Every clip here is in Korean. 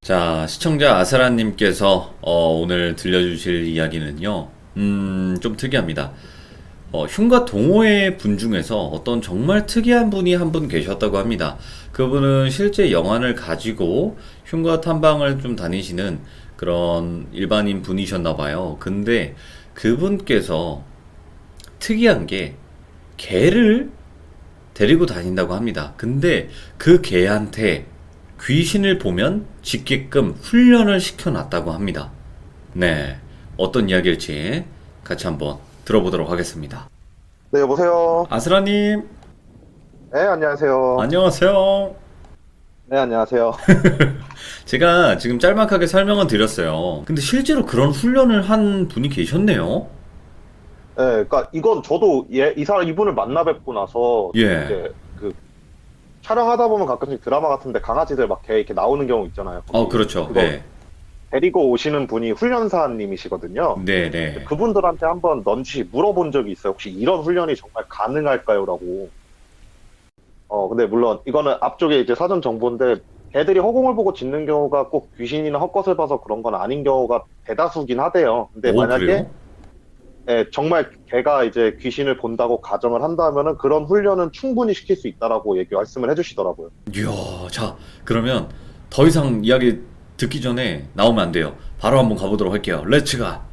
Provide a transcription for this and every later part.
자, 시청자 아스라님께서 오늘 들려주실 이야기는요, 좀 특이합니다. 흉가 동호회 분 중에서 어떤 정말 특이한 분이 한 분 계셨다고 합니다. 그분은 실제 영안을 가지고 흉가 탐방을 좀 다니시는 그런 일반인 분이셨나 봐요. 근데 그분께서 특이한 게 개를 데리고 다닌다고 합니다. 근데 그 개한테 귀신을 보면 짖게끔 훈련을 시켜놨다고 합니다. 네, 어떤 이야기일지 같이 한번 들어보도록 하겠습니다. 네, 여보세요. 아스라님, 네, 안녕하세요. 안녕하세요. 네, 안녕하세요. 제가 지금 짤막하게 설명은 드렸어요. 근데 실제로 그런 훈련을 한 분이 계셨네요. 네, 그러니까 이건 저도 이분을 만나 뵙고 나서 예. 이제 그 촬영하다 보면 가끔씩 드라마 같은데 강아지들 막 개 이렇게 나오는 경우 있잖아요. 거기 그렇죠. 그거 네. 데리고 오시는 분이 훈련사님이시거든요. 네네. 그분들한테 한번 넌지 물어본 적이 있어요. 혹시 이런 훈련이 정말 가능할까요?라고. 근데 물론 이거는 앞쪽에 이제 사전 정보인데 개들이 허공을 보고 짖는 경우가 꼭 귀신이나 헛것을 봐서 그런 건 아닌 경우가 대다수긴 하대요. 근데 오, 만약에 그래요? 정말 걔가 이제 귀신을 본다고 가정을 한다면은 그런 훈련은 충분히 시킬 수 있다라고 말씀을 해주시더라고요. 이야, 자, 그러면 더 이상 이야기 듣기 전에 나오면 안 돼요. 바로 한번 가보도록 할게요. 렛츠 가!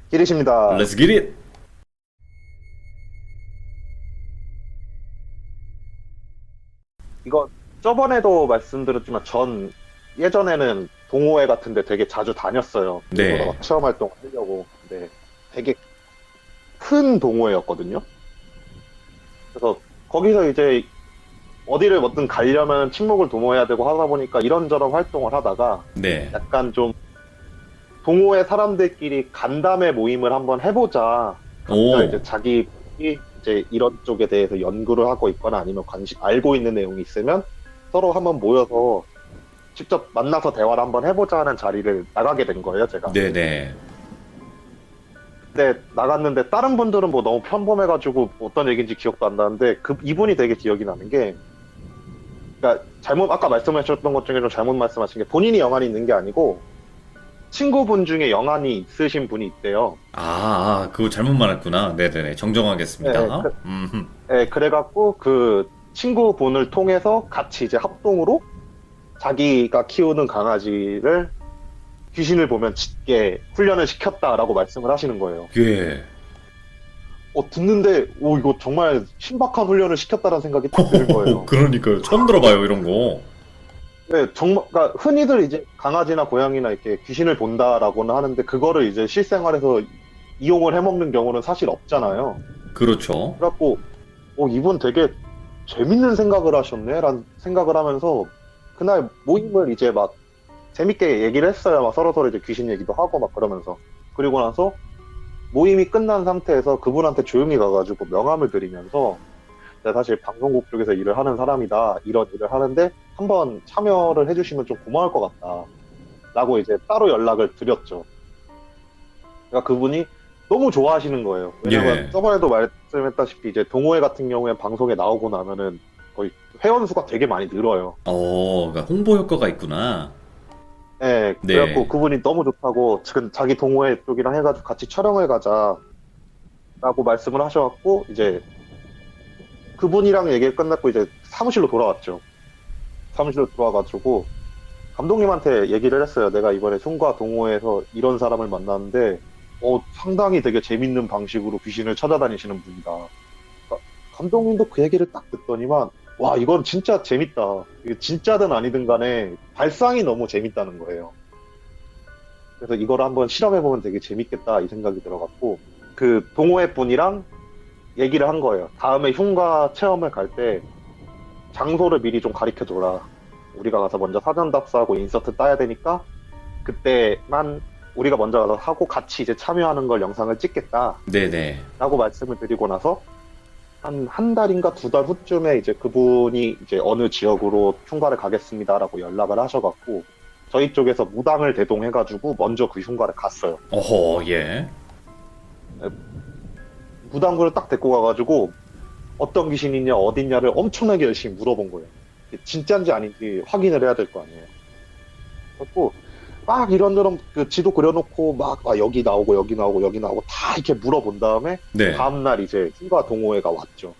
길이십니다. 렛츠 기릿! 이거 저번에도 말씀드렸지만 예전에는 동호회 같은데 되게 자주 다녔어요. 네. 막 체험 활동 하려고. 근데 되게 큰 동호회였거든요. 그래서 거기서 이제 어디를 뭐든 가려면 친목을 도모해야 되고 하다 보니까 이런저런 활동을 하다가 네. 약간 좀 동호회 사람들끼리 간담회 모임을 한번 해보자. 각자 오, 이제 자기 이제 이런 쪽에 대해서 연구를 하고 있거나 아니면 알고 있는 내용이 있으면 서로 한번 모여서 직접 만나서 대화를 한번 해보자 하는 자리를 나가게 된 거예요, 제가. 네네. 근데 나갔는데 다른 분들은 뭐 너무 평범해가지고 어떤 얘기인지 기억도 안 나는데 이분이 되게 기억이 나는 게, 그러니까 아까 말씀하셨던 것 중에 좀 잘못 말씀하신 게 본인이 영안이 있는 게 아니고 친구분 중에 영안이 있으신 분이 있대요. 그거 잘못 말했구나. 네네네. 네, 정정하겠습니다. 네, 그래갖고 그 친구분을 통해서 같이 이제 합동으로 자기가 키우는 강아지를 귀신을 보면 짖게 훈련을 시켰다라고 말씀을 하시는 거예요. 예. 듣는데, 이거 정말 신박한 훈련을 시켰다는 생각이 딱 드는 거예요. 그러니까요. 처음 들어봐요, 이런 거. 네, 정말, 그러니까 흔히들 이제 강아지나 고양이나 이렇게 귀신을 본다라고는 하는데, 그거를 이제 실생활에서 이용을 해먹는 경우는 사실 없잖아요. 그렇죠. 그래갖고, 이분 되게 재밌는 생각을 하셨네? 라는 생각을 하면서, 그날 모임을 이제 막 재밌게 얘기를 했어요. 막 서로서로 이제 귀신 얘기도 하고 막 그러면서. 그리고 나서 모임이 끝난 상태에서 그분한테 조용히 가가지고 명함을 드리면서, 내가 사실 방송국 쪽에서 일을 하는 사람이다. 이런 일을 하는데 한번 참여를 해주시면 좀 고마울 것 같다. 라고 이제 따로 연락을 드렸죠. 그러니까 그분이 너무 좋아하시는 거예요. 왜냐면 예. 저번에도 말씀했다시피 이제 동호회 같은 경우에 방송에 나오고 나면은 거의 회원 수가 되게 많이 늘어요. 그러니까 홍보 효과가 있구나. 네, 그래갖고 네. 그분이 너무 좋다고 지금 자기 동호회 쪽이랑 해가지고 같이 촬영을 가자라고 말씀을 하셔갖고 이제 그분이랑 얘기 끝났고 이제 사무실로 돌아왔죠. 사무실로 들어와가지고 감독님한테 얘기를 했어요. 내가 이번에 흉가 동호회에서 이런 사람을 만났는데 상당히 되게 재밌는 방식으로 귀신을 찾아다니시는 분이다. 그러니까 감독님도 그 얘기를 딱 듣더니만 와, 이건 진짜 재밌다. 이게 진짜든 아니든 간에 발상이 너무 재밌다는 거예요. 그래서 이걸 한번 실험해보면 되게 재밌겠다 이 생각이 들어갖고 그 동호회 분이랑 얘기를 한 거예요. 다음에 흉가 체험을 갈 때 장소를 미리 좀 가르쳐줘라. 우리가 가서 먼저 사전 답사하고 인서트 따야 되니까 그때만 우리가 먼저 가서 하고 같이 이제 참여하는 걸 영상을 찍겠다. 네네. 라고 말씀을 드리고 나서 한 달인가 두 달 후쯤에 이제 그분이 이제 어느 지역으로 흉가를 가겠습니다라고 연락을 하셔갖고 저희 쪽에서 무당을 대동해가지고 먼저 그 흉가를 갔어요. 어허, 예. 무당분을 딱 데리고 가가지고 어떤 귀신이냐 어딨냐를 엄청나게 열심히 물어본 거예요. 진짜인지 아닌지 확인을 해야 될 거 아니에요. 그래갖고 막 이런저런 그 지도 그려놓고 막 여기 나오고 여기 나오고 여기 나오고 다 이렇게 물어본 다음에 네. 다음날 이제 흉가 동호회가 왔죠.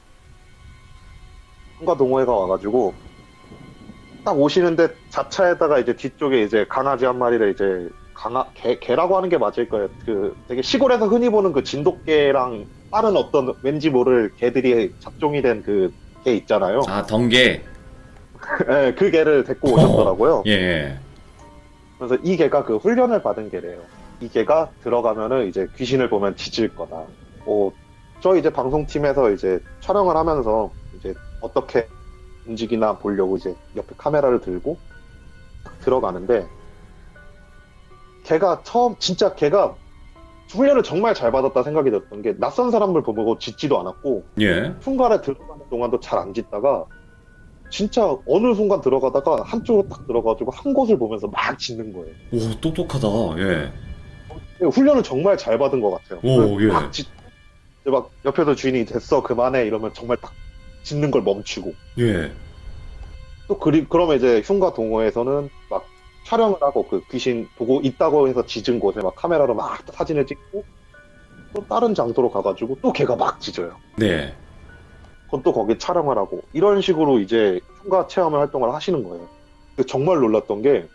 흉가 동호회가 와가지고 딱 오시는데 자차에다가 이제 뒤쪽에 이제 강아지 한 마리를 이제 개라고 하는 게 맞을 거예요. 그 되게 시골에서 흔히 보는 그 진돗개랑 다른 어떤 왠지 모를 개들이 잡종이 된 그 개 있잖아요. 아, 덩개. 네, 그 개를 데리고 오셨더라고요. 예. 그래서 이 개가 그 훈련을 받은 개래요. 이 개가 들어가면은 이제 귀신을 보면 짖을 거다. 저 이제 방송팀에서 이제 촬영을 하면서 이제 어떻게 움직이나 보려고 이제 옆에 카메라를 들고 딱 들어가는데 걔가 진짜 걔가 훈련을 정말 잘 받았다 생각이 들었던 게 낯선 사람을 보고 짖지도 않았고 예. 흉가에 들어가는 동안도 잘 안 짖다가 진짜 어느 순간 들어가다가 한쪽으로 딱 들어가지고 한 곳을 보면서 막 짖는 거예요. 오, 똑똑하다. 예. 훈련을 정말 잘 받은 것 같아요. 오, 예. 막 옆에서 주인이 됐어 그만해 이러면 정말 딱 짖는 걸 멈추고 예. 또 그러면 이제 흉가 동호회에서는 막 촬영을 하고 그 귀신 보고 있다고 해서 짖은 곳에 막 카메라로 막 사진을 찍고 또 다른 장소로 가가지고 또 걔가 막 짖어요. 네. 그건 또 거기 촬영을 하고 이런 식으로 이제 흉가 체험을 활동을 하시는 거예요. 근데 정말 놀랐던 게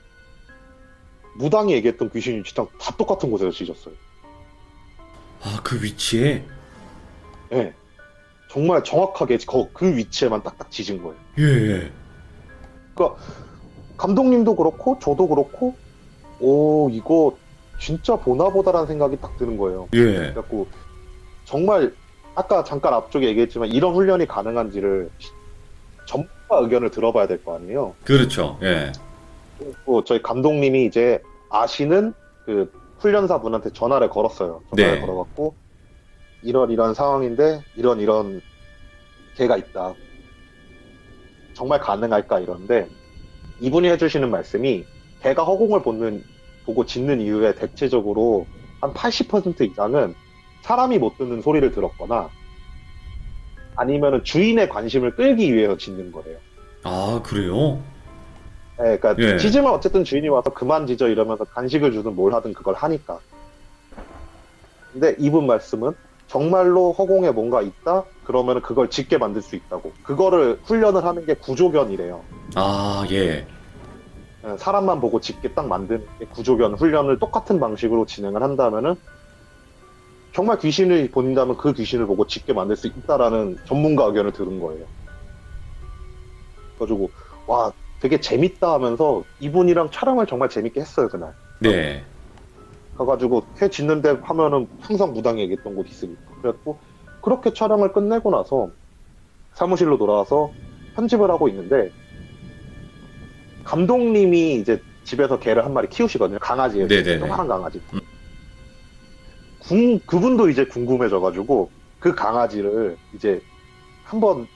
무당이 얘기했던 귀신 위치랑 다 똑같은 곳에서 짖었어요. 아, 그 위치에? 네. 정말 정확하게 그 위치에만 딱딱 짖은 거예요. 예, 예. 그러니까 감독님도 그렇고 저도 그렇고 이거 진짜 보나보다라는 생각이 딱 드는 거예요. 예. 그래갖고 정말 아까 잠깐 앞쪽에 얘기했지만 이런 훈련이 가능한지를 전문가 의견을 들어봐야 될 거 아니에요. 그렇죠. 예. 그리고 저희 감독님이 이제 아시는 그 훈련사 분한테 전화를 걸었어요. 전화를 네. 걸어갖고 이런 상황인데 이런 개가 있다. 정말 가능할까 이런데 이분이 해주시는 말씀이 개가 허공을 보고 짖는 이유에 대체적으로 한 80% 이상은 사람이 못 듣는 소리를 들었거나 아니면은 주인의 관심을 끌기 위해서 짖는 거래요. 아, 그래요? 네, 그러니까 예. 짖으면 어쨌든 주인이 와서 그만 짖어 이러면서 간식을 주든 뭘 하든 그걸 하니까. 근데 이분 말씀은 정말로 허공에 뭔가 있다? 그러면 그걸 짖게 만들 수 있다고. 그거를 훈련을 하는 게 구조견이래요. 아, 예. 사람만 보고 짖게 딱 만드는 게 구조견 훈련을 똑같은 방식으로 진행을 한다면은 정말 귀신을 본다면 그 귀신을 보고 짖게 만들 수 있다라는 전문가 의견을 들은 거예요. 그래가지고 와 되게 재밌다 하면서 이분이랑 촬영을 정말 재밌게 했어요 그날. 네. 가가지고 해 짖는데 하면은 항상 무당이 얘기했던 곳 있으니까. 그래갖고 그렇게 촬영을 끝내고 나서 사무실로 돌아와서 편집을 하고 있는데 감독님이 이제 집에서 개를 한 마리 키우시거든요. 강아지예요. 네네네. 조그마한 강아지. 그분도 이제 궁금해져가지고 그 강아지를 이제 한번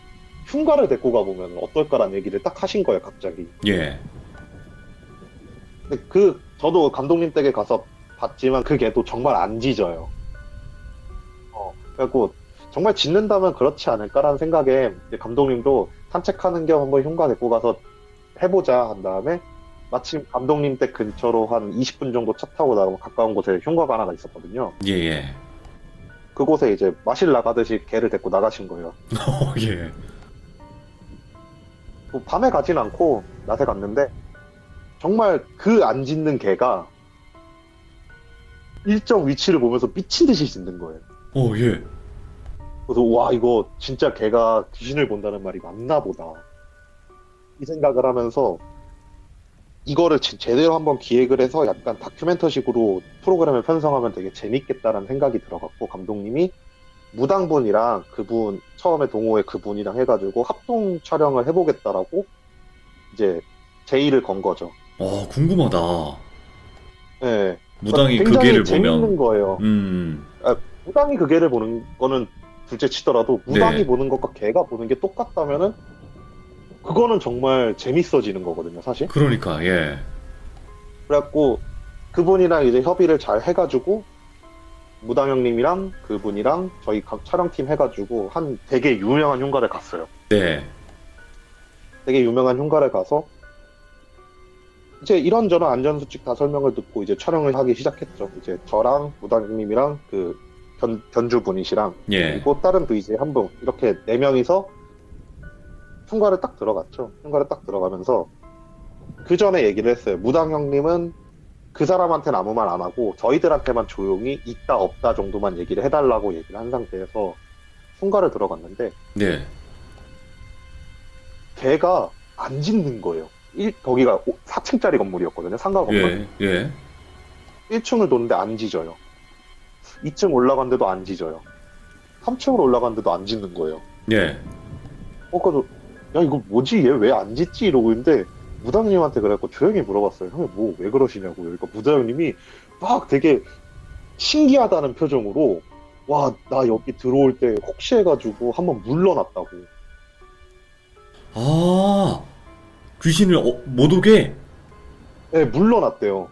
흉가를 데리고 가보면 어떨까라는 얘기를 딱 하신 거예요. 갑자기. 예. 근데 저도 감독님 댁에 가서 봤지만 그 개도 정말 안 짖어요. 그래갖고 정말 짖는다면 그렇지 않을까라는 생각에 이제 감독님도 산책하는 겸 한번 흉가 데리고 가서 해보자 한 다음에 마침 감독님 댁 근처로 한 20분 정도 차 타고 나가면 가까운 곳에 흉가가 하나가 있었거든요. 예, 예. 그곳에 이제 마실 나가듯이 개를 데리고 나가신 거예요. 예. 뭐 밤에 가진 않고 낮에 갔는데 정말 그 안 짖는 개가 일정 위치를 보면서 미친 듯이 짖는 거예요. 예. 그래서 와 이거 진짜 개가 귀신을 본다는 말이 맞나 보다 이 생각을 하면서 이거를 제대로 한번 기획을 해서 약간 다큐멘터식으로 프로그램을 편성하면 되게 재밌겠다라는 생각이 들어갖고 감독님이 무당분이랑 그분 처음에 동호회 그분이랑 해가지고 합동 촬영을 해보겠다라고 이제 제의를 건 거죠. 궁금하다. 네. 무당이 그 굉장히 개를 재밌는 보면. 거예요. 무당이 그 개를 보는 거는 둘째 치더라도 무당이 네. 보는 것과 개가 보는 게 똑같다면은 그거는 정말 재밌어지는 거거든요, 사실. 그러니까, 예. 그래갖고 그분이랑 이제 협의를 잘 해가지고 무당 형님이랑 그분이랑 저희 촬영팀 해가지고 한 되게 유명한 흉가를 갔어요. 네. 되게 유명한 흉가를 가서 이제 이런저런 안전수칙 다 설명을 듣고 이제 촬영을 하기 시작했죠. 이제 저랑 무당님이랑 그 견주분이시랑 예. 그리고 다른 VJ 한 분 이렇게 네 명이서 흉가를 딱 들어갔죠. 흉가를 딱 들어가면서 그 전에 얘기를 했어요. 무당 형님은 그 사람한테는 아무 말 안 하고 저희들한테만 조용히 있다 없다 정도만 얘기를 해달라고 얘기를 한 상태에서 흉가를 들어갔는데 네. 걔가 안 짖는 거예요. 거기가 4층짜리 건물이었거든요. 상가 건물. 예. 예. 1층을 도는데 안 짖어요. 2층 올라갔는데도 안 짖어요. 3층으로 올라갔는데도 안 짖는 거예요. 예. 그래서 야 이거 뭐지? 얘 왜 안 짖지? 이러고 있는데 무당님한테 그래갖고 조용히 물어봤어요. 형님 뭐 왜 그러시냐고요. 그러니까 무당님이 막 되게 신기하다는 표정으로 와 나 여기 들어올 때 혹시 해가지고 한번 물러났다고. 아, 귀신을 못 오게? 네 물러났대요.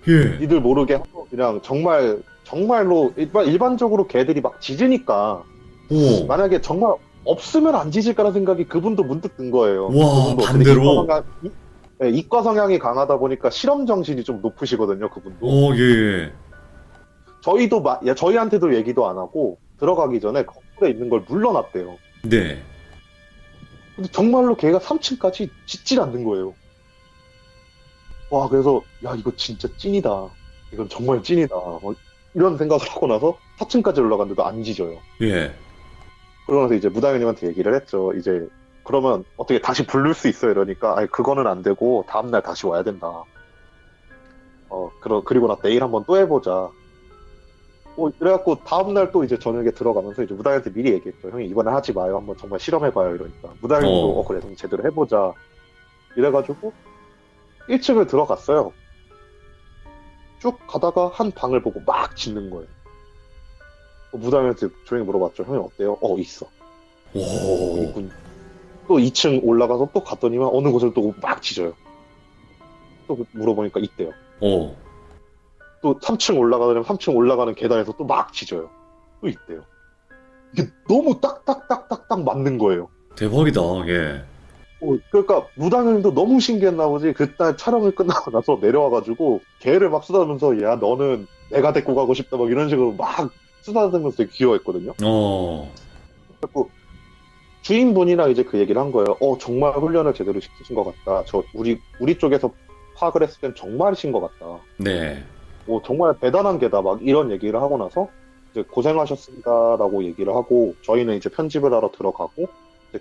예. 니들 모르게 한번 그냥 정말로 일반적으로 걔들이 막 짖으니까 오. 만약에 정말 없으면 안 짖을까라는 생각이 그분도 문득 든 거예요. 와, 그분도. 반대로? 네, 이과 성향이 강하다 보니까 실험 정신이 좀 높으시거든요, 그분도. 오, 예. 저희도 저희한테도 얘기도 안 하고 들어가기 전에 건물에 있는 걸 물러났대요. 네. 근데 정말로 걔가 3층까지 짖질 않는 거예요. 와, 그래서 야 이거 진짜 찐이다. 이건 정말 찐이다. 이런 생각을 하고 나서 4층까지 올라갔는데도 안 짖어요. 예. 그러면서 이제 무당님한테 얘기를 했죠. 이제 그러면 어떻게 다시 부를 수 있어요? 이러니까 아니 그거는 안 되고 다음날 다시 와야 된다. 그리고 나 내일 한번 또 해보자. 그래갖고 다음날 또 이제 저녁에 들어가면서 이제 무당한테 미리 얘기했죠. 형이 이번에 하지 마요. 한번 정말 실험해봐요. 이러니까 무당님도 그래 그럼 제대로 해보자. 이래가지고 1층을 들어갔어요. 쭉 가다가 한 방을 보고 막 짖는 거예요. 무당한테 조용히 물어봤죠. 형이 어때요? 있어. 오. 있군. 또 2층 올라가서 또 갔더니만 어느 곳을 또 막 짖어요. 또 물어보니까 있대요. 오. 또 3층 올라가면 3층 올라가는 계단에서 또 막 짖어요. 또 있대요. 이게 너무 딱딱딱딱딱 맞는 거예요. 대박이다. 예. 그러니까 무당님도 너무 신기했나 보지. 그날 촬영을 끝나고 나서 내려와가지고 개를 막 쓰다듬으면서 야 너는 내가 데리고 가고 싶다 막 이런 식으로 막 쓰다듬으면서 되게 귀여워했거든요. 그래서 주인분이랑 이제 그 얘기를 한 거예요. 정말 훈련을 제대로 시키신 것 같다. 우리 쪽에서 파악을 했을 땐 정말이신 것 같다. 네. 정말 대단한 게다. 막 이런 얘기를 하고 나서 이제 고생하셨습니다라고 얘기를 하고 저희는 이제 편집을 하러 들어가고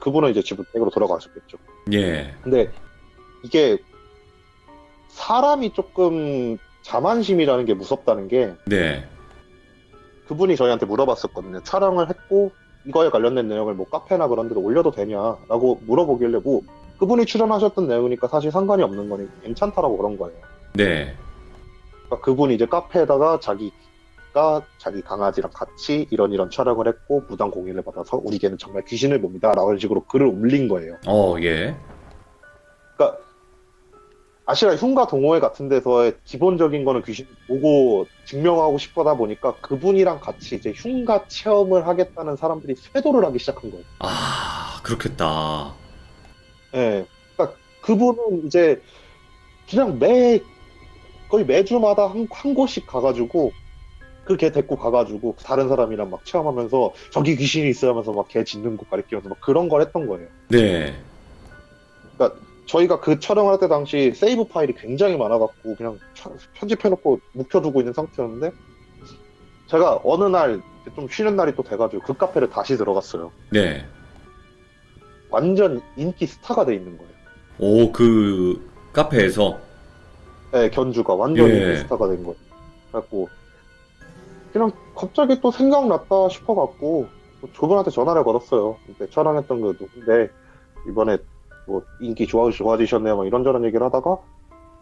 그분은 이제 집으로 돌아가셨겠죠. 예. 근데 이게 사람이 조금 자만심이라는 게 무섭다는 게 네. 그분이 저희한테 물어봤었거든요. 촬영을 했고 이거에 관련된 내용을 뭐 카페나 그런 데도 올려도 되냐라고 물어보길래 뭐 그분이 출연하셨던 내용이니까 사실 상관이 없는 거니 괜찮다라고 그런 거예요. 네. 그러니까 그분이 이제 카페에다가 자기가 자기 강아지랑 같이 이런 촬영을 했고 무당 공연을 받아서 우리 개는 정말 귀신을 봅니다 라는 식으로 글을 올린 거예요. 예. 그러니까 아시아 흉가 동호회 같은 데서의 기본적인 거는 귀신 보고 증명하고 싶어다 보니까 그분이랑 같이 이제 흉가 체험을 하겠다는 사람들이 쇄도를 하기 시작한 거예요. 아, 그렇겠다. 예. 그러니까 그분은 이제 그냥 거의 매주마다 한 곳씩 가가지고 그 개 데리고 가가지고 다른 사람이랑 막 체험하면서 저기 귀신이 있어요 하면서 막 개 짖는 거 가리키면서 막 그런 걸 했던 거예요. 네. 그러니까 저희가 그 촬영할 때 당시 세이브 파일이 굉장히 많아갖고 그냥 편집해놓고 묵혀두고 있는 상태였는데 제가 어느 날 좀 쉬는 날이 또 돼가지고 그 카페를 다시 들어갔어요. 네. 완전 인기 스타가 돼 있는 거예요. 오, 그 카페에서. 네, 견주가 완전 예. 인기 스타가 된 거예요. 그래갖고 그냥 갑자기 또 생각났다 싶어갖고 저분한테 전화를 걸었어요. 근데 촬영했던 그 누군데 이번에 뭐 인기 좋아지셨네요 막 이런저런 얘기를 하다가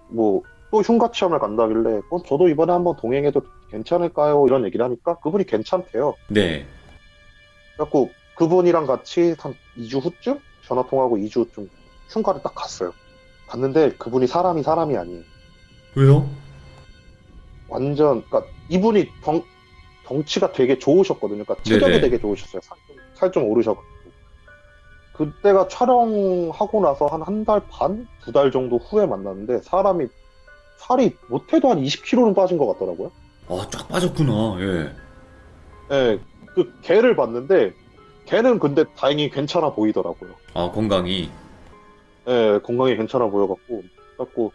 뭐 또 흉가 체험을 간다길래 저도 이번에 한번 동행해도 괜찮을까요? 이런 얘기를 하니까 그분이 괜찮대요. 네. 그래갖고 그분이랑 같이 한 2주 후쯤 전화 통화하고 2주 후쯤 흉가를 딱 갔어요. 갔는데 그분이 사람이 아니에요. 왜요? 완전 그러니까 이분이 덩치가 되게 좋으셨거든요. 그러니까 체격이 네네. 되게 좋으셨어요. 살 좀 오르셔가지고. 그때가 촬영하고 나서 한 달 반? 2달 정도 후에 만났는데 사람이 살이 못해도 한 20kg는 빠진 것 같더라고요. 아, 쫙 빠졌구나. 예. 예, 그 걔를 봤는데 걔는 근데 다행히 괜찮아 보이더라고요. 아, 건강이. 예, 건강이 괜찮아 보여갖고 그래갖고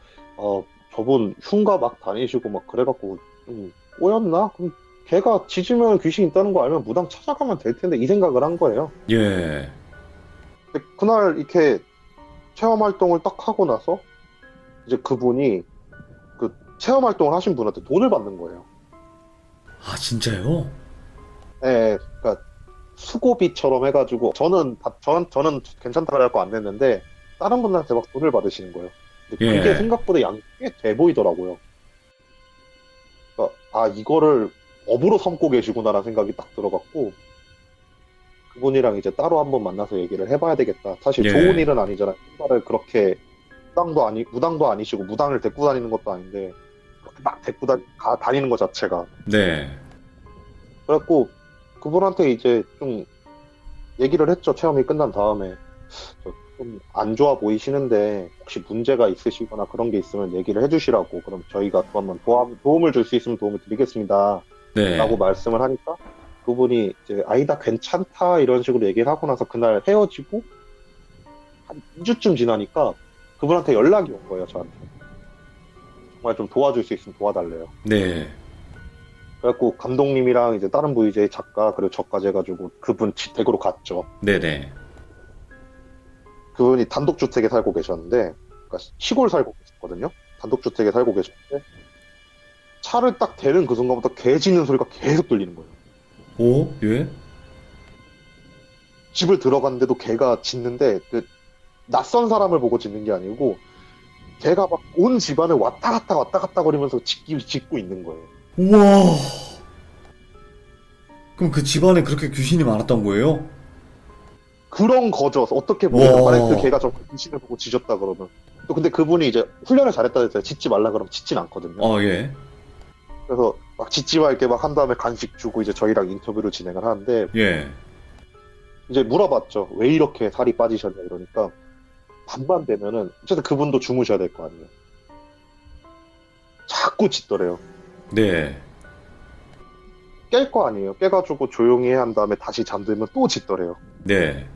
저분 흉가 막 다니시고 막 그래갖고 좀 꼬였나? 그럼 걔가 짖으면 귀신 있다는 거 알면 무당 찾아가면 될 텐데 이 생각을 한 거예요. 예. 근데 그날 이렇게 체험 활동을 딱 하고 나서 이제 그분이 그 체험 활동을 하신 분한테 돈을 받는 거예요. 아, 진짜요? 예, 그러니까 수고비처럼 해가지고 저는 괜찮다 그래갖고 안 냈는데 다른 분한테 막 돈을 받으시는 거예요. 근데 그게 예. 생각보다 양이 꽤 돼 보이더라고요. 그러니까 이거를 업으로 삼고 계시구나라는 생각이 딱 들어갔고 그분이랑 이제 따로 한번 만나서 얘기를 해봐야 되겠다. 사실 예. 좋은 일은 아니잖아요. 신발을 그렇게 무당도 아니시고 무당을 데리고 다니는 것도 아닌데 그렇게 막 데리고 다니는 것 자체가. 네. 그래갖고 그분한테 이제 좀 얘기를 했죠. 체험이 끝난 다음에 좀 안 좋아 보이시는데 혹시 문제가 있으시거나 그런 게 있으면 얘기를 해주시라고. 그럼 저희가 또 한번 도움을 줄 수 있으면 도움을 드리겠습니다. 네. 라고 말씀을 하니까 그분이 이제 아니다 괜찮다 이런 식으로 얘기를 하고 나서 그날 헤어지고 한 2주쯤 지나니까 그분한테 연락이 온 거예요. 저한테 정말 좀 도와줄 수 있으면 도와달래요. 네. 그래갖고 감독님이랑 이제 다른 VJ 작가 그리고 저까지 해가지고 그분 댁으로 갔죠. 네네. 그분이 단독주택에 살고 계셨는데 그러니까 시골 살고 계셨거든요. 단독주택에 살고 계셨는데 차를 딱 대는 그 순간부터 개 짖는 소리가 계속 들리는 거예요. 오? 예? 집을 들어갔는데도 개가 짖는데 그 낯선 사람을 보고 짖는 게 아니고 개가 막 온 집안을 왔다 갔다 거리면서 짖고 있는 거예요. 우와. 그럼 그 집안에 그렇게 귀신이 많았던 거예요? 그런 거죠. 어떻게 보면 와. 만약 그 개가 좀 귀신을 보고 짖었다 그러면 또 근데 그분이 이제 훈련을 잘했다 했어요. 짖지 말라 그러면 짖진 않거든요. 아, 예. 그래서 막 짖지 말게 막 한 다음에 간식 주고 이제 저희랑 인터뷰를 진행을 하는데 예. 이제 물어봤죠. 왜 이렇게 살이 빠지셨냐 이러니까 밤만 되면은 어쨌든 그분도 주무셔야 될 거 아니에요. 자꾸 짖더래요. 네. 깰 거 아니에요. 깨가지고 조용히 해야 한 다음에 다시 잠들면 또 짖더래요. 네.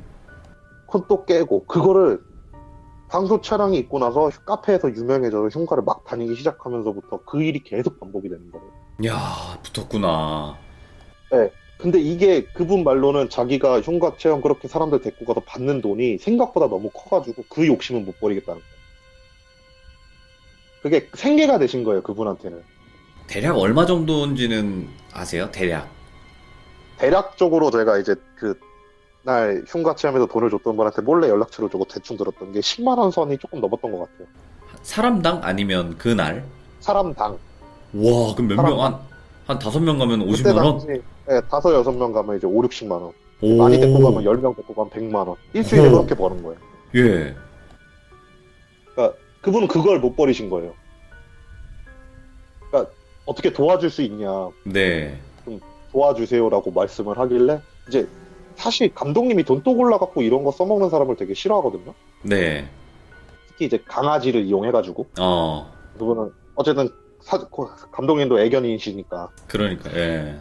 그건 또 깨고 그거를 방수 차량이 있고 나서 카페에서 유명해져서 흉가를 막 다니기 시작하면서부터 그 일이 계속 반복이 되는 거예요. 야, 붙었구나. 네. 근데 이게 그분 말로는 자기가 흉가 체험 그렇게 사람들 데리고 가서 받는 돈이 생각보다 너무 커가지고 그 욕심은 못 버리겠다는 거예요. 그게 생계가 되신 거예요, 그분한테는. 대략 얼마 정도인지는 아세요? 대략. 대략적으로 제가 이제 그날 흉가 체험에서 돈을 줬던 분한테 몰래 연락처를 주고 대충 들었던 게 10만 원 선이 조금 넘었던 것 같아요. 사람당 아니면 그날? 사람당. 와, 그럼 몇 명? 한 5명 가면 50만 원? 당시 네, 5-6명 가면 이제 5-60만 원. 오. 많이 데리고 가면 10명 데리고 가면 100만 원. 일주일에 오. 그렇게 버는 거예요. 예. 그러니까 그분은 그걸 못 버리신 거예요. 그러니까 어떻게 도와줄 수 있냐, 네. 도와주세요라고 말씀을 하길래 이제 사실 감독님이 돈독 올라갖고 이런 거 써먹는 사람을 되게 싫어하거든요. 네. 특히 이제 강아지를 이용해가지고 어. 그분은 어쨌든 감독님도 애견이시니까 그러니까, 예.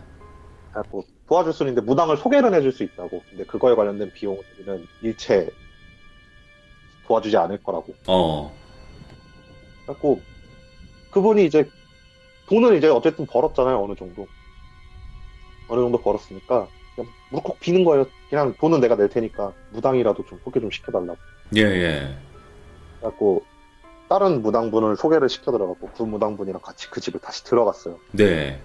뭐 도와줄 수 있는데 무당을 소개를 해줄 수 있다고. 근데 그거에 관련된 비용은 일체 도와주지 않을 거라고. 어. 그래갖고 그분이 이제 돈을 이제 어쨌든 벌었잖아요. 어느 정도 벌었으니까 그냥 무릎 비는 거예요. 그냥 돈은 내가 낼 테니까 무당이라도 좀 소개 좀 시켜달라고. 예, 예. 그래갖고 다른 무당분을 소개를 시켜드려갖고 그 무당분이랑 같이 그 집을 다시 들어갔어요. 네.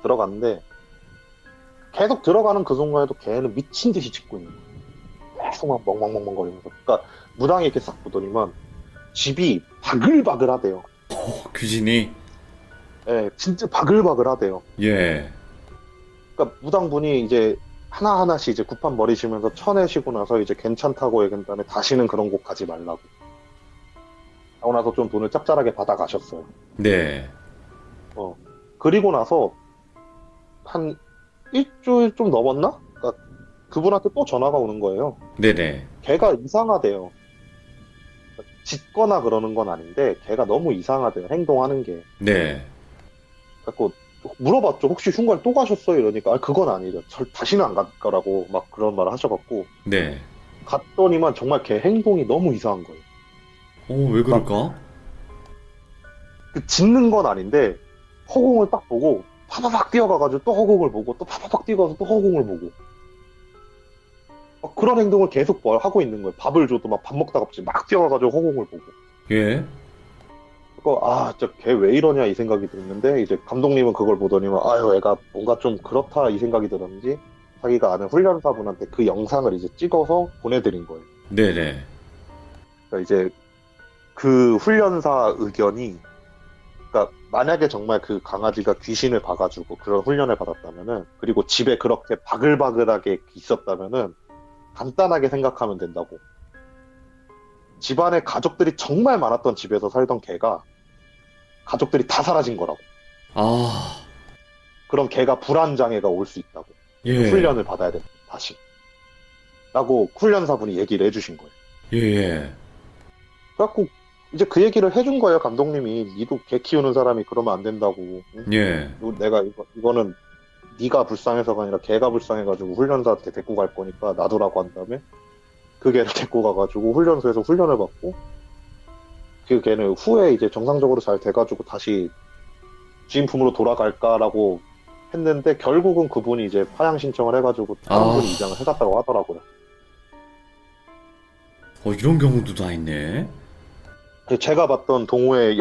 들어갔는데 계속 들어가는 그 순간에도 걔는 미친 듯이 짖고 있는 거예요. 계속 막 멍멍멍멍 거리면서. 그러니까 무당이 이렇게 싹 보더니만 집이 바글바글하대요. 귀신이? 예, 진짜 바글바글하대요. 예. 그러니까 무당분이 이제 하나하나씩 이제 굿판 버리시면서 쳐내시고 나서 이제 괜찮다고 얘기한 다음에 다시는 그런 곳 가지 말라고. 하고 나서 좀 돈을 짭짤하게 받아 가셨어요. 네. 그리고 나서 한 일주일 좀 넘었나? 그러니까 그분한테 또 전화가 오는 거예요. 네네. 걔가 이상하대요. 짖거나 그러는 건 아닌데 걔가 너무 이상하대요. 행동하는 게. 네. 그래서 물어봤죠. 혹시 흉가를 또 가셨어요? 이러니까 아, 그건 아니죠. 다시는 안 갈 거라고 막 그런 말을 하셔갖고 네. 갔더니만 정말 걔 행동이 너무 이상한 거예요. 왜 그럴까? 그 짖는 건 아닌데 허공을 딱 보고 파바박 뛰어가가지고 또 허공을 보고 또 파바박 뛰어가서 또 허공을 보고 막 그런 행동을 계속 하고 있는 거예요. 밥을 줘도 막 밥 먹다가 갑자기 막 뛰어가가지고 허공을 보고. 예. 진짜 걔 왜 이러냐 이 생각이 들었는데 이제 감독님은 그걸 보더니만 아유 애가 뭔가 좀 그렇다 이 생각이 들었는지 자기가 아는 훈련사분한테 그 영상을 이제 찍어서 보내드린 거예요. 네네. 그러니까 이제 그 훈련사 의견이 그러니까 만약에 정말 그 강아지가 귀신을 봐가지고 그런 훈련을 받았다면은 그리고 집에 그렇게 바글바글하게 있었다면은 간단하게 생각하면 된다고. 집안에 가족들이 정말 많았던 집에서 살던 걔가 가족들이 다 사라진 거라고. 아, 그럼 걔가 불안장애가 올 수 있다고. 예. 훈련을 받아야 된다. 다시. 라고 훈련사분이 얘기를 해주신 거예요. 예. 그래갖고 이제 그 얘기를 해준 거예요. 감독님이. 니도 개 키우는 사람이 그러면 안 된다고. 응? 예. 내가 이거는 네가 불쌍해서가 아니라 걔가 불쌍해가지고 훈련사한테 데리고 갈 거니까 놔두라고 한 다음에 그 걔를 데리고 가가지고 훈련소에서 훈련을 받고 그 걔는 후에 이제 정상적으로 잘 돼가지고 다시 주인품으로 돌아갈까라고 했는데 결국은 그분이 이제 파양 신청을 해가지고 다른 분이 입양을 해갔다고 하더라고요. 이런 경우도 다 있네. 제가 봤던 동호회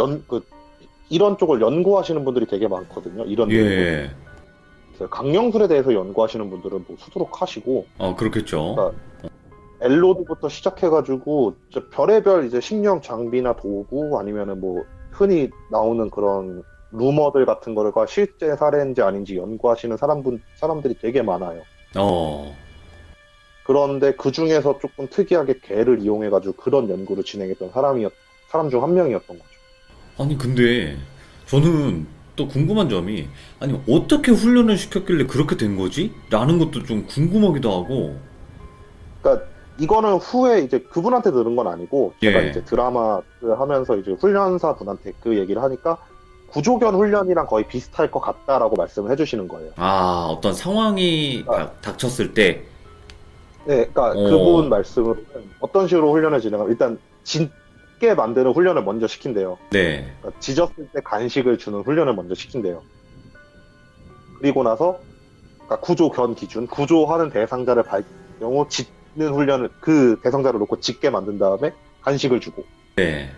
이런 쪽을 연구하시는 분들이 되게 많거든요. 이런 예. 내용을. 강령술에 대해서 연구하시는 분들은 뭐 수두룩 하시고 그렇겠죠. 그러니까 엘로드부터 시작해가지고 별의별 이제 식량 장비나 도구 아니면은 뭐 흔히 나오는 그런 루머들 같은 거가 실제 사례인지 아닌지 연구하시는 사람들이 되게 많아요. 그런데 그 중에서 조금 특이하게 개를 이용해가지고 그런 연구를 진행했던 사람 중 한 명이었던 거죠. 아니, 근데 저는 또 궁금한 점이, 아니, 어떻게 훈련을 시켰길래 그렇게 된 거지? 라는 것도 좀 궁금하기도 하고. 그러니까 이거는 후에 이제 그분한테 들은 건 아니고 제가 예. 이제 드라마를 하면서 이제 훈련사 분한테 그 얘기를 하니까 구조견 훈련이랑 거의 비슷할 것 같다라고 말씀을 해주시는 거예요. 어떤 상황이 닥쳤을 때. 네, 그러니까 그분 말씀으로는 어떤 식으로 훈련을 진행하면 일단 짖게 만드는 훈련을 먼저 시킨대요. 네. 그러니까 짖었을 때 간식을 주는 훈련을 먼저 시킨대요. 그리고 나서 그러니까 구조견 기준, 구조하는 대상자를 발 경우 짖는 훈련을 그 대상자를 놓고 짖게 만든 다음에 간식을 주고 네.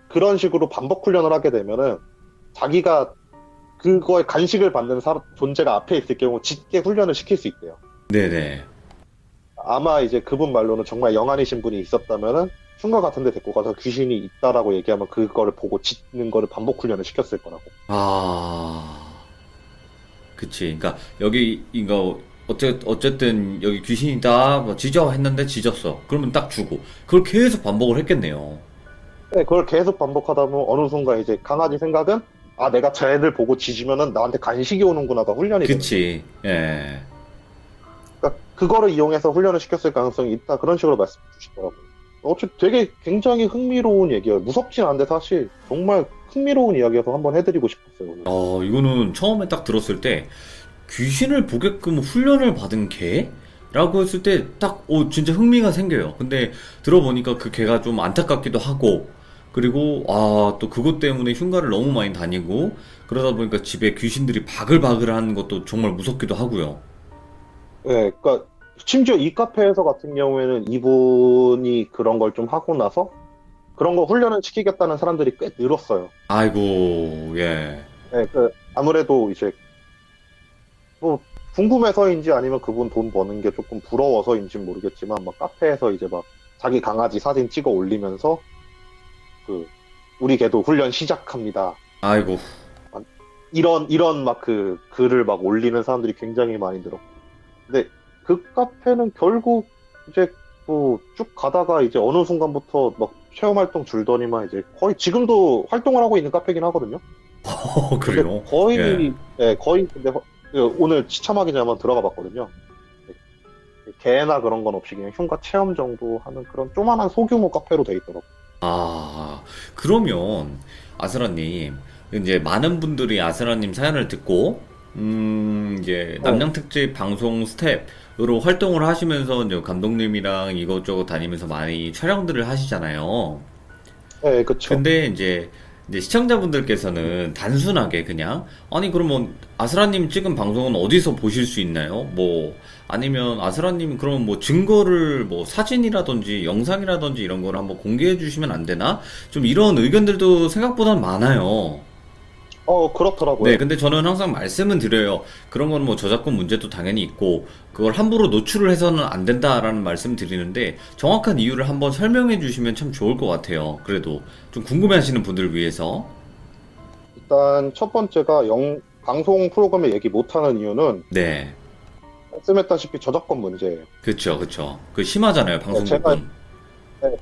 그런 식으로 반복 훈련을 하게 되면은 자기가 그거에 간식을 받는 존재가 앞에 있을 경우 짖게 훈련을 시킬 수 있대요. 네네. 아마 이제 그분 말로는 정말 영안이신 분이 있었다면은 흉가 같은 데 데리고 가서 귀신이 있다라고 얘기하면 그거를 보고 짖는 거를 반복 훈련을 시켰을 거라고. 그치. 그러니까 이거 어쨌든 여기 귀신이다, 뭐 짖어 했는데 짖었어. 그러면 딱 주고 그걸 계속 반복을 했겠네요. 네, 그걸 계속 반복하다 보면 어느 순간 이제 강아지 생각은 내가 쟤를 보고 짖으면은 나한테 간식이 오는구나가 훈련이 되는 그치. 예. 그러니까 그거를 이용해서 훈련을 시켰을 가능성이 있다 그런 식으로 말씀 주시더라고요. 되게 굉장히 흥미로운 얘기예요. 무섭진 않은데 사실 정말 흥미로운 이야기여서 한번 해드리고 싶었어요. 오늘. 이거는 처음에 딱 들었을 때 귀신을 보게끔 훈련을 받은 개? 라고 했을 때 딱 진짜 흥미가 생겨요. 근데 들어보니까 그 개가 좀 안타깝기도 하고, 그리고 또 그것 때문에 흉가를 너무 많이 다니고 그러다 보니까 집에 귀신들이 바글바글한 것도 정말 무섭기도 하고요. 네, 그러니까 심지어 이 카페에서 같은 경우에는 이분이 그런 걸 좀 하고 나서 그런 거 훈련을 시키겠다는 사람들이 꽤 늘었어요. 아이고, 예. 네, 아무래도 이제 뭐 궁금해서인지 아니면 그분 돈 버는 게 조금 부러워서인지 모르겠지만 막 카페에서 이제 막 자기 강아지 사진 찍어 올리면서 우리 개도 훈련 시작합니다. 아이고. 이런 막 글을 막 올리는 사람들이 굉장히 많이 늘었고. 근데 그 카페는 결국 이제 뭐 쭉 가다가 이제 어느 순간부터 막 체험 활동 줄더니만 이제 거의 지금도 활동을 하고 있는 카페긴 하거든요. 그래요? 근데 거의 예. 네, 거의 근데 오늘 시참하기 전에 한번 들어가 봤거든요. 개나 그런 건 없이 그냥 흉가 체험 정도 하는 그런 조만한 소규모 카페로 돼 있더라고요. 아, 그러면 아스라님, 이제 많은 분들이 아스라님 사연을 듣고, 이제 남양특집 방송 스텝으로 활동을 하시면서 이제 감독님이랑 이것저것 다니면서 많이 촬영들을 하시잖아요. 네, 그쵸. 근데 이제 시청자분들께서는 단순하게 그냥, 아니, 그러면 아스라님 찍은 방송은 어디서 보실 수 있나요? 뭐, 아니면 아스라님 그럼 뭐 증거를 뭐 사진이라든지 영상이라든지 이런 걸 한번 공개해 주시면 안 되나? 좀 이런 의견들도 생각보다 많아요. 그렇더라고요. 네, 근데 저는 항상 말씀은 드려요. 그런 건 뭐 저작권 문제도 당연히 있고, 그걸 함부로 노출을 해서는 안 된다라는 말씀 드리는데, 정확한 이유를 한번 설명해 주시면 참 좋을 것 같아요. 그래도 좀 궁금해 하시는 분들을 위해서. 일단 첫 번째가 방송 프로그램에 얘기 못하는 이유는 네. 말씀했다시피 저작권 문제예요. 그쵸, 그쵸. 그 심하잖아요, 제가 방송국은.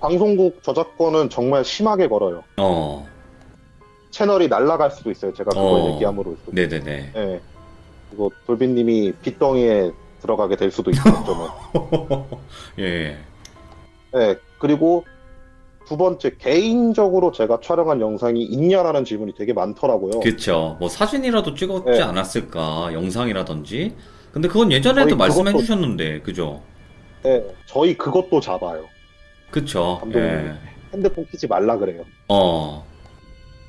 방송국 저작권은 정말 심하게 걸어요. 어, 채널이 날아갈 수도 있어요. 제가 그걸 어, 얘기함으로써. 네네네. 네. 그리고 돌빈님이 빚덩이에 들어가게 될 수도 있죠. 예, 네. 그리고 두 번째, 개인적으로 제가 촬영한 영상이 있냐라는 질문이 되게 많더라고요. 그쵸. 뭐 사진이라도 찍었지 네. 않았을까, 영상이라든지. 근데 그건 예전에도 저희 말씀해 그것도- 주셨는데, 그죠? 네. 저희 그것도 잡아요. 그쵸. 감독님. 예. 핸드폰 키지 말라 그래요. 어,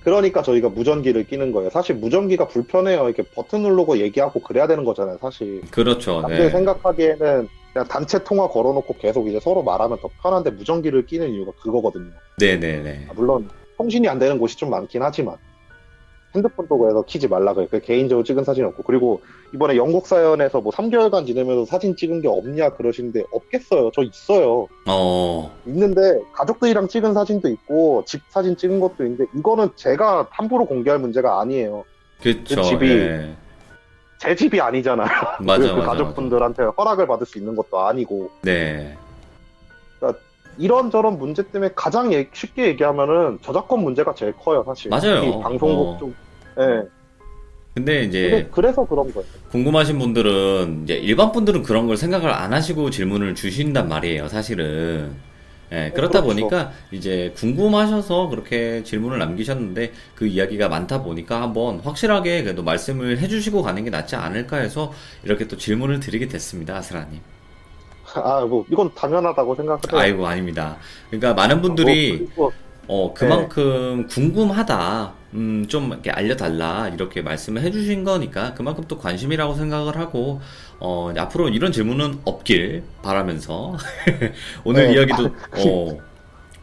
그러니까 저희가 무전기를 끼는 거예요. 사실 무전기가 불편해요. 이렇게 버튼 누르고 얘기하고 그래야 되는 거잖아요, 사실. 그렇죠. 남들이 네. 생각하기에는 그냥 단체 통화 걸어놓고 계속 이제 서로 말하면 더 편한데 무전기를 끼는 이유가 그거거든요. 네네네. 물론 통신이 안 되는 곳이 좀 많긴 하지만 핸드폰도 그래서 키지 말라 그래요. 그 개인적으로 찍은 사진이 없고. 그리고 이번에 영국 사연에서 뭐 3개월간 지내면서 사진 찍은 게 없냐 그러시는데 없겠어요. 저 있어요. 어, 있는데 가족들이랑 찍은 사진도 있고 집 사진 찍은 것도 있는데 이거는 제가 함부로 공개할 문제가 아니에요. 그쵸. 그 집이- 예. 제 집이 아니잖아요. 맞아, 그 맞아, 가족분들한테 허락을 받을 수 있는 것도 아니고. 네. 이런저런 문제 때문에 가장 쉽게 얘기하면은 저작권 문제가 제일 커요, 사실. 맞아요. 특히 방송국 어. 쪽. 예. 근데 이제 그래서 그런 거예요. 궁금하신 분들은 이제 일반 분들은 그런 걸 생각을 안 하시고 질문을 주신단 말이에요, 사실은. 예, 그렇다 그렇죠. 보니까 이제 궁금하셔서 그렇게 질문을 남기셨는데 그 이야기가 많다 보니까 한번 확실하게 그래도 말씀을 해주시고 가는 게 낫지 않을까 해서 이렇게 또 질문을 드리게 됐습니다, 아스라님. 뭐 이건 당연하다고 생각해요. 아이고, 아닙니다. 그러니까 많은 분들이 뭐, 그만큼 궁금하다, 좀 이렇게 알려달라, 이렇게 말씀을 해주신 거니까, 그만큼 또 관심이라고 생각을 하고, 앞으로 이런 질문은 없길 바라면서, 오늘 네. 이야기도,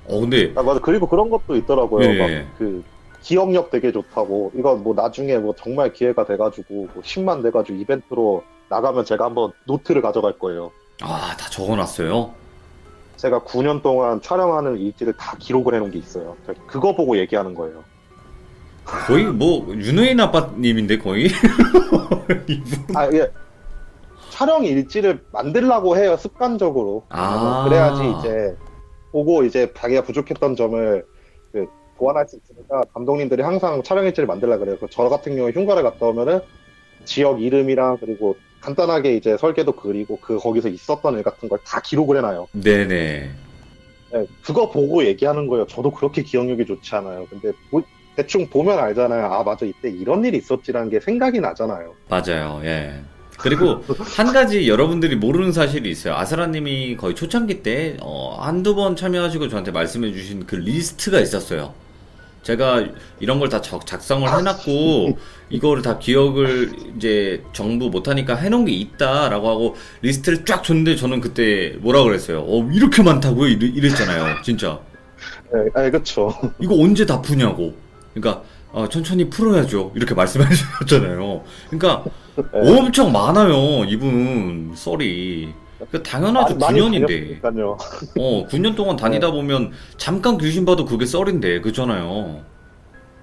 근데, 맞아. 그리고 그런 것도 있더라고요. 예. 막 그 기억력 되게 좋다고. 이거 뭐 나중에 뭐 정말 기회가 돼가지고 뭐 10만 돼가지고 이벤트로 나가면 제가 한번 노트를 가져갈 거예요. 다 적어놨어요? 제가 9년 동안 촬영하는 일지를 다 기록을 해놓은 게 있어요. 제가 그거 보고 얘기하는 거예요. 거의 뭐, 윤호인 아빠님인데, 거의? 이분. 예. 촬영 일지를 만들려고 해요, 습관적으로. 아. 그래야지 이제 보고 이제 자기가 부족했던 점을 보완할 수 있으니까 감독님들이 항상 촬영 일지를 만들려고 그래요. 저 같은 경우에 흉가를 갔다 오면은 지역 이름이랑 그리고 간단하게 이제 설계도 그리고 거기서 있었던 일 같은 걸 다 기록을 해놔요. 네네. 네, 그거 보고 얘기하는 거예요. 저도 그렇게 기억력이 좋지 않아요. 근데 대충 보면 알잖아요. 아, 맞아. 이때 이런 일이 있었지라는 게 생각이 나잖아요. 맞아요. 예. 그리고 한 가지 여러분들이 모르는 사실이 있어요. 아스라님이 거의 초창기 때 한두 번 참여하시고 저한테 말씀해 주신 그 리스트가 있었어요. 제가 이런 걸 다 작성을 해놨고 이거를 다 기억을 이제 정부 못하니까 해놓은 게 있다라고 하고 리스트를 쫙 줬는데 저는 그때 뭐라 그랬어요. 이렇게 많다고요? 이랬잖아요. 진짜. 네, 그쵸. 이거 언제 다 푸냐고. 그러니까 천천히 풀어야죠. 이렇게 말씀해 주셨잖아요. 그러니까 네. 엄청 많아요. 이분 썰이. 그 당연하죠. 많이 9년인데. 다녔으니까요. 9년 동안 다니다 보면 잠깐 귀신 봐도 그게 썰인데. 그잖아요.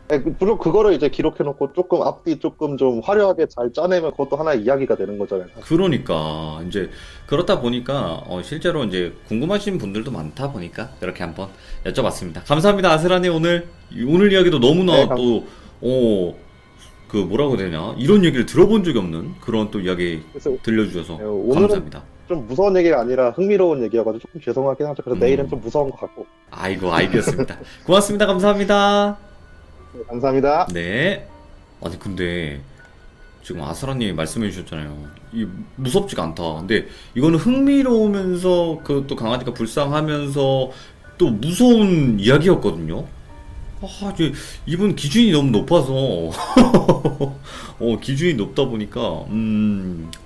네, 물론 그거를 이제 기록해놓고 조금 앞뒤 조금 좀 화려하게 잘 짜내면 그것도 하나의 이야기가 되는 거잖아요. 그러니까 이제 그렇다 보니까 실제로 이제 궁금하신 분들도 많다 보니까 이렇게 한번 여쭤봤습니다. 감사합니다. 아스라님 오늘 이야기도 너무나 네, 또 뭐라고 해야 되냐 이런 얘기를 들어본 적이 없는 그런 또 이야기 그래서 들려주셔서 오늘은 감사합니다. 좀 무서운 얘기가 아니라 흥미로운 얘기여가지고 조금 죄송하긴 하죠. 그래서 내일은 좀 무서운 것 같고. 아이고, 아이디어였습니다. 고맙습니다. 감사합니다. 네, 감사합니다. 네. 아니, 근데 지금 아스라님이 말씀해 주셨잖아요. 이 무섭지가 않다. 근데 이거는 흥미로우면서 그 또 강아지가 불쌍하면서 또 무서운 이야기였거든요. 아, 이분 기준이 너무 높아서 기준이 높다 보니까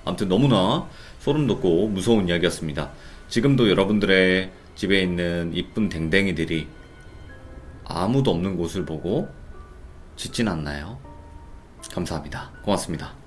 아무튼 너무나 소름 돋고 무서운 이야기였습니다. 지금도 여러분들의 집에 있는 이쁜 댕댕이들이 아무도 없는 곳을 보고 짖진 않나요? 감사합니다. 고맙습니다.